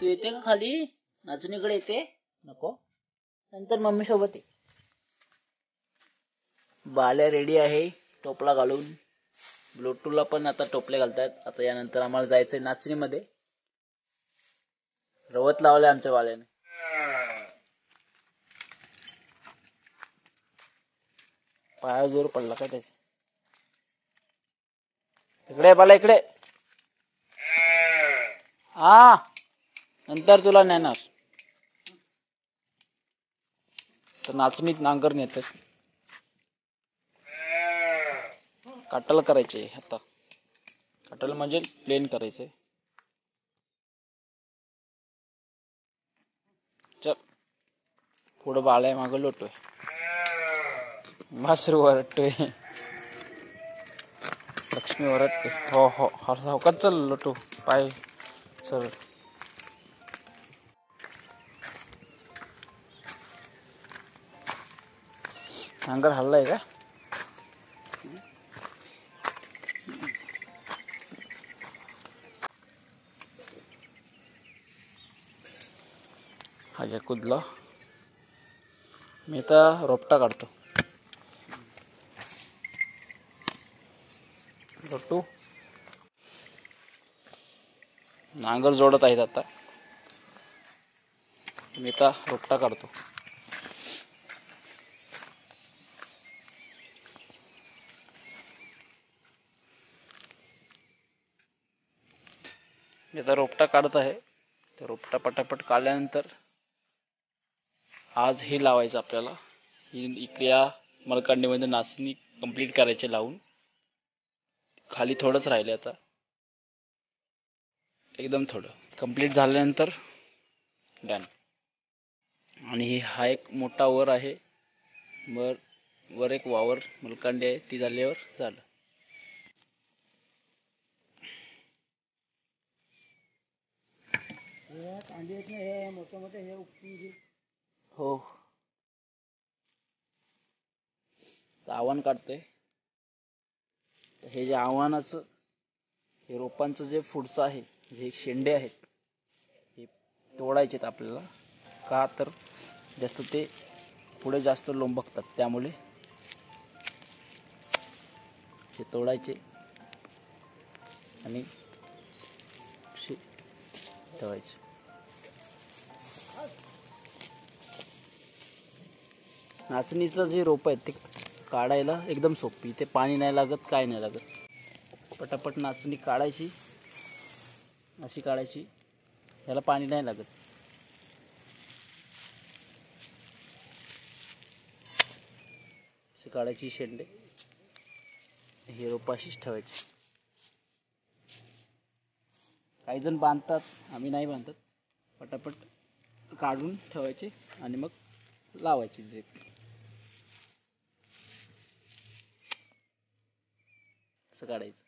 तू येते का खाली? नाचणीकडे येते? नको, नंतर मम्मी सोबत ये. बाल्या रेडी आहे टोपला घालून. ब्लूटूथला पण आता टोपले घालतात. आता यानंतर आम्हाला जायचंय नाचणीमध्ये. रवत लावलंय आमच्या बाल्याने. पाया जोर पडला काय त्याच्या? इकडे बाला इकडे. हा, नंतर तुला नेणार. तर नाचणीत नांगर नेतात. काटल करायचे आता. काटल म्हणजे प्लेन करायचे. चल पुढे बाळ्या मागं लोटोय. वासरू वरटतोय. लक्ष्मी वरटते. हो हो हौकात चल लोटू. पाय सरळ. नांगर हल्लाय का? हा घ्या कुदला. मी आता रोपटा काढतो. लोटू. नांगर जोडत आहेत आता. मी आता रोपटा काढतो. मी आता रोपटा काढत आहे. तर रोपटा पटापट काढल्यानंतर आज हे लावायचं आपल्याला. इकडे या मलकांडीमध्ये नाचणी कंप्लीट करायचे लावून. खाली थोडंच राहिले आता. एकदम थोडं कंप्लीट झाल्यानंतर डन. आणि हा एक मोठा वर आहे. वर एक वावर मलकांडी आहे. ती झाल्यावर झालं. हो, आव्हान काढतोय. हे जे आव्हानाचं, हे रोपांचं जे पुढचं आहे, जे शेंडे आहेत, हे तोडायचेत आपल्याला. का तर जास्त ते पुढे जास्त लोंबकतात. त्यामुळे हे तोडायचे आणि ठेवायचे. नाचणीचं जे रोप आहेत ते काढायला एकदम सोपी. ते पाणी नाही लागत, काय नाही लागत. पटापट नाचणी काढायची. अशी काढायची. याला पाणी नाही लागत. अशी काढायची शेंडे. हे रोप अशीच ठेवायची. काही जण बांधतात, आम्ही नाही बांधत. पटापट काढून ठेवायचे आणि मग लावायचे. जे असं काढायचं.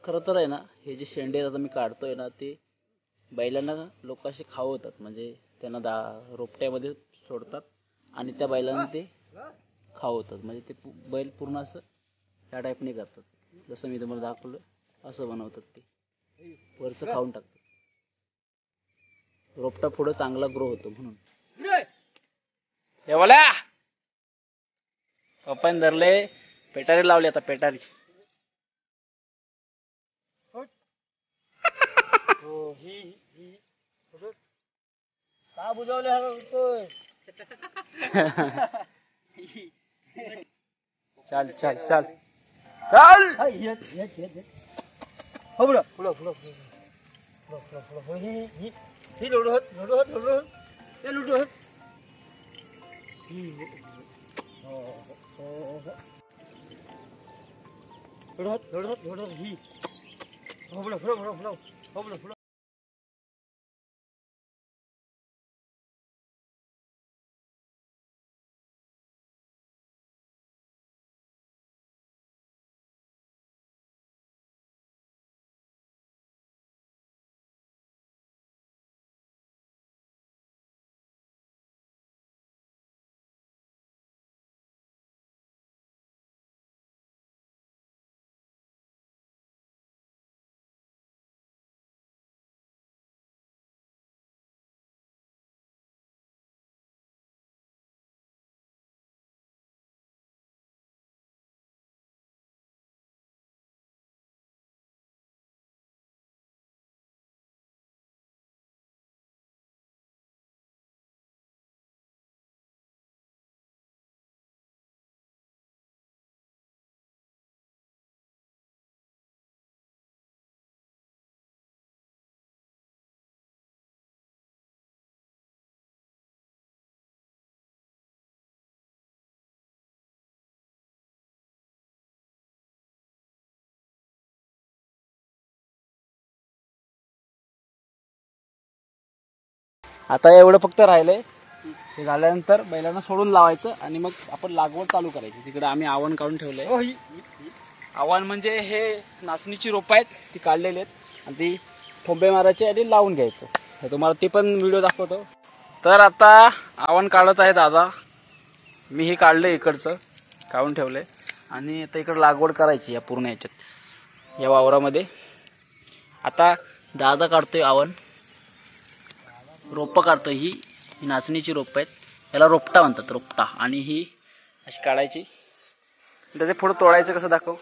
खरं तर आहे ना, हे जे शेंडे आता मी काढतोय ना, ते बैलांना लोक असे खावतात. म्हणजे त्यांना रोपट्यामध्ये सोडतात आणि त्या बैलांना ते खावतात. म्हणजे ते बैल पूर्ण असं त्या टाईपने करतात. जसं मी तुम्हाला दाखवलं असं बनवतात. ते वरचं खाऊन टाकतात. रोपटा पुढं चांगला ग्रो होतो म्हणून. हे बोला पप्पाने धरले. पेटारी लावली आता. पेटारी का बुजवले? चल चल चल चल. हो पुढं पुढं पुढं पुढं. ही लोडत लोडत लोडत ते लोडत. लोडत लोडत लोडत ही. हो पुढं पुढं पुढं पुढं. हो पुढं पुढं. आता एवढं फक्त राहिलंय, हे झाल्यानंतर बैलांना सोडून लावायचं आणि मग आपण लागवड चालू करायची. तिकडे आम्ही आवन काढून ठेवलंय. आव्हान म्हणजे हे नाचणीची रोपं आहेत, ती काढलेली आहेत आणि ती ठोंबे मारायचे आणि लावून घ्यायचं. हे तुम्हाला ते पण व्हिडिओ दाखवतो. तर आता आव्हान काढत आहे दादा. मी हे काढलं इकडचं, काढून ठेवलंय आणि आता इकडं लागवड करायची या पूर्ण याच्यात, या वावरामध्ये. आता दादा काढतोय आव्हान, रोपं काढतोय. ही नाचणीची रोपं आहेत, याला रोपटा म्हणतात, रोपटा. आणि ही अशी काढायची, त्याचे पुढं तोडायचं. कसं दाखव.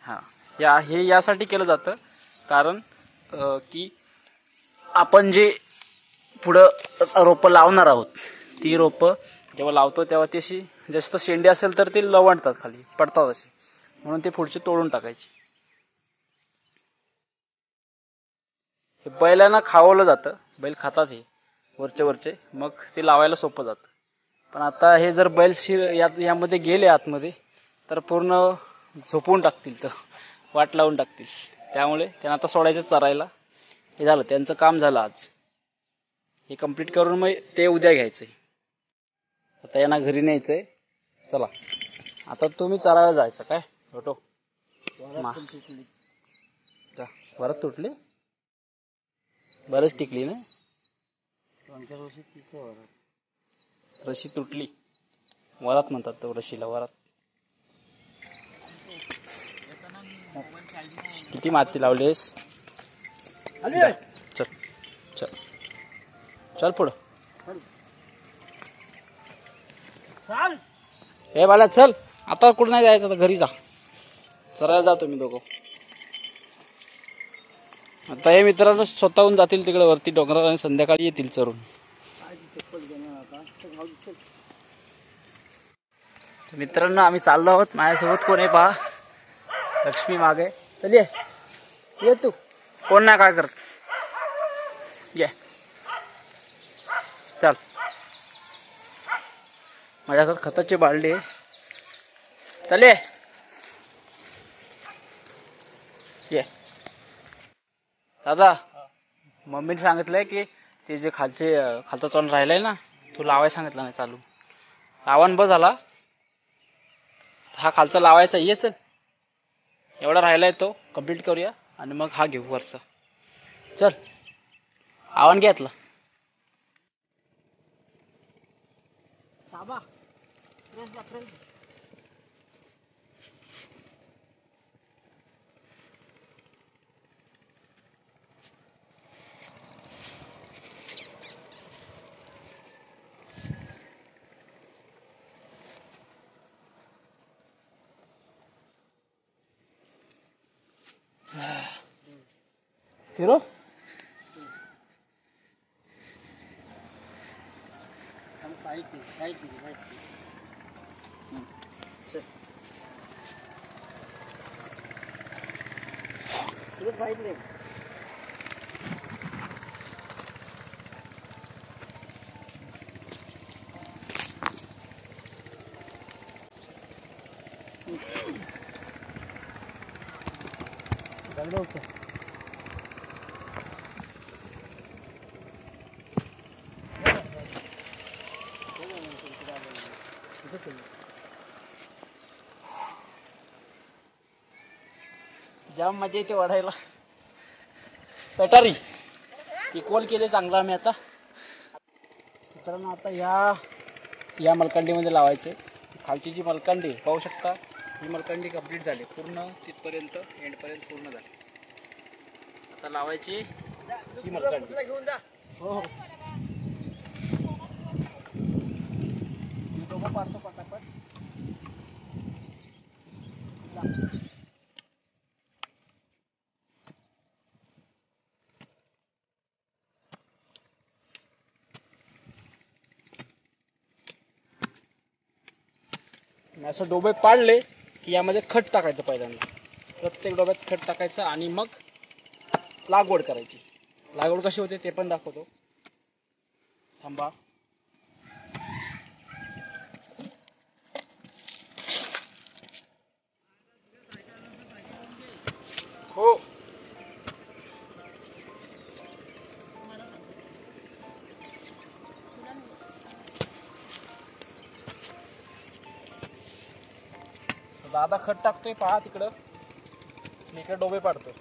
हां, हे यासाठी केलं जातं कारण की आपण जे पुढं रोपं लावणार आहोत, ती रोपं जेव्हा लावतो तेव्हा ती अशी जास्त शेंडी असेल तर ते लवणतात, खाली पडतात असे, म्हणून ते पुढचे तोडून टाकायचे. हे बैलांना खावलं जातं, बैल खातात हे वरचे, मग ते लावायला सोपं जातं. पण आता हे जर बैल यामध्ये गेले आतमध्ये तर पूर्ण झोपवून टाकतील, तर वाट लावून टाकतील. त्यामुळे त्यांना आता सोडायचं चरायला. हे झालं, त्यांचं काम झालं आज. हे कंप्लीट करून मग ते उद्या घ्यायचंय. आता यांना घरी न्यायचंय. चला आता तुम्ही चरायला जायचं काय छोटो. वरात तुटली, बरंच टिकली ना. रशी तुटली, वरात म्हणतात तो रशीला, वरात. किती माती लावलीस. चल चल चल पुढं. हे बाळा चल, आता कुठं नाही जायचं, आता घरी जा. चरायला जा तुम्ही दोघं. आता हे मित्रांनो स्वतःहून जातील तिकडे वरती डोंगरावर आणि संध्याकाळी येतील चरून. मित्रांनो आम्ही चाललो आहोत. माझ्यासोबत कोण आहे पहा, लक्ष्मी मागे. चल ये तू, कोण नाही काय करत, ये चल. माझ्या हातात खताची बालडी आहे. चल ये. दादा, मम्मीने सांगितलंय की ते जे खालचा चोन राहिलाय ना, तू लावायला सांगितलं नाही चालू. आव्हान बस झाला, हा खालचा लावायचा. ये चल, एवढा राहिलाय तो कंप्लीट करूया आणि मग हा घेऊ वरचा. चल आव्हान घेतला. फिरो. जाम मजा येते वाढायला. पटारी इक्वल केले चांगला आम्ही आता. मित्रांनो आता या मलकांडीमध्ये लावायचे. खालची जी मलकांडी पाहू शकता, ही मलकांडी कंप्लीट झाली पूर्ण, तिथपर्यंत एंडपर्यंत पूर्ण झाली. आता लावायची ही मलकांडी. हो मी दोघं पाडतो पटापट. असं डोबे पाडले की यामध्ये खत टाकायचं. पहिल्यांदा प्रत्येक डोब्यात खत टाकायचं आणि मग लागवड करायची. लागवड कशी होते ते पण दाखवतो, थांबा. हो दादा खत टाकतोय पहा तिकडं, मी इकडे डोबे पाडतोय.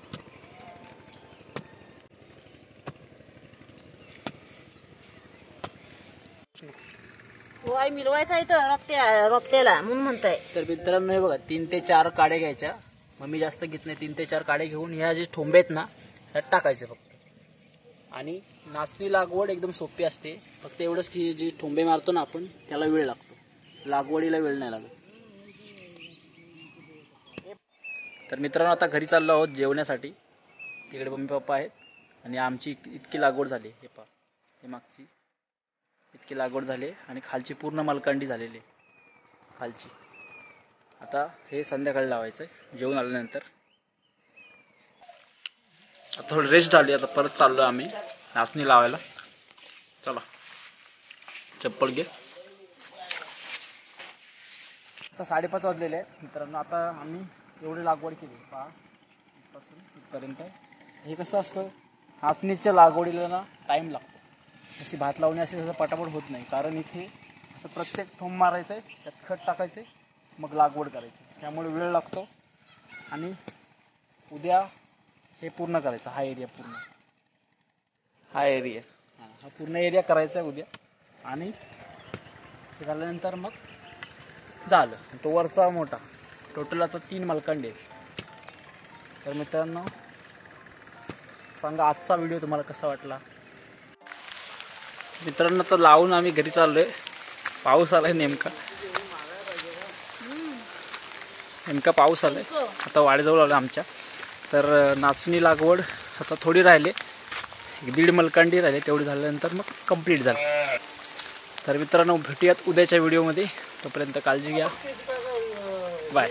मिळवायचा आहे रोपट्याला म्हणून म्हणताय. तर मित्रांनो हे बघा 3 ते 4 काड्या घ्यायच्या. मग मी जास्त घेत नाही, 3 ते 4 काड्या घेऊन ह्या जे ठोंबे आहेत ना त्यात टाकायचे फक्त. आणि नाचणी लागवड एकदम सोपी असते, फक्त एवढंच की जे ठोंबे मारतो ना आपण त्याला वेळ लागतो, लागवडीला वेळ नाही लागत. तर मित्रांनो आता घरी चाललो आहोत जेवण्यासाठी. तिकडे मम्मी पप्पा आहेत आणि आमची इतकी लागवड झाली. हे पहा, हे मागची इतकी लागवड झाली आणि खालची पूर्ण मलकांडी झालेली आहे खालची. आता हे संध्याकाळी लावायचं आहे जेवून आल्यानंतर. आता थोडी रेस्ट झाली, आता परत चाललो आम्ही नाचणी लावायला. चला चप्पल घे. आता 5:30 वाजलेले आहेत मित्रांनो. आता आम्ही एवढी लागवड केली पहा इथपासून इथपर्यंत. हे कसं असतं, नाचणीच्या लागवडीला ना टाईम लागतो. अशी भात लावणी अशी तसं पटापट होत नाही, कारण इथे असं प्रत्येक थोंब मारायचं आहे, त्यात खत टाकायचं आहे, मग लागवड करायची. त्यामुळे वेळ लागतो. आणि उद्या हे पूर्ण करायचं, हा एरिया पूर्ण, हा एरिया, हा पूर्ण एरिया करायचा आहे उद्या. आणि ते झाल्यानंतर मग झालं. तो वरचा मोठा टोटल आता 3 मलकांडे आहेत. तर मित्रांनो सांगा आजचा व्हिडिओ तुम्हाला कसा वाटला. मित्रांनो तर लावून आम्ही घरी चाललोय. पाऊस आलाय नेमका पाऊस आलाय. आता वाडेजवळ आलो आमच्या. तर नाचणी लागवड आता थोडी राहिले, 1.5 मलकांडी राहिले, तेवढी झाल्यानंतर मग कंप्लीट झालं. तर मित्रांनो भेटूयात उद्याच्या व्हिडिओमध्ये. तोपर्यंत काळजी घ्या. बाय.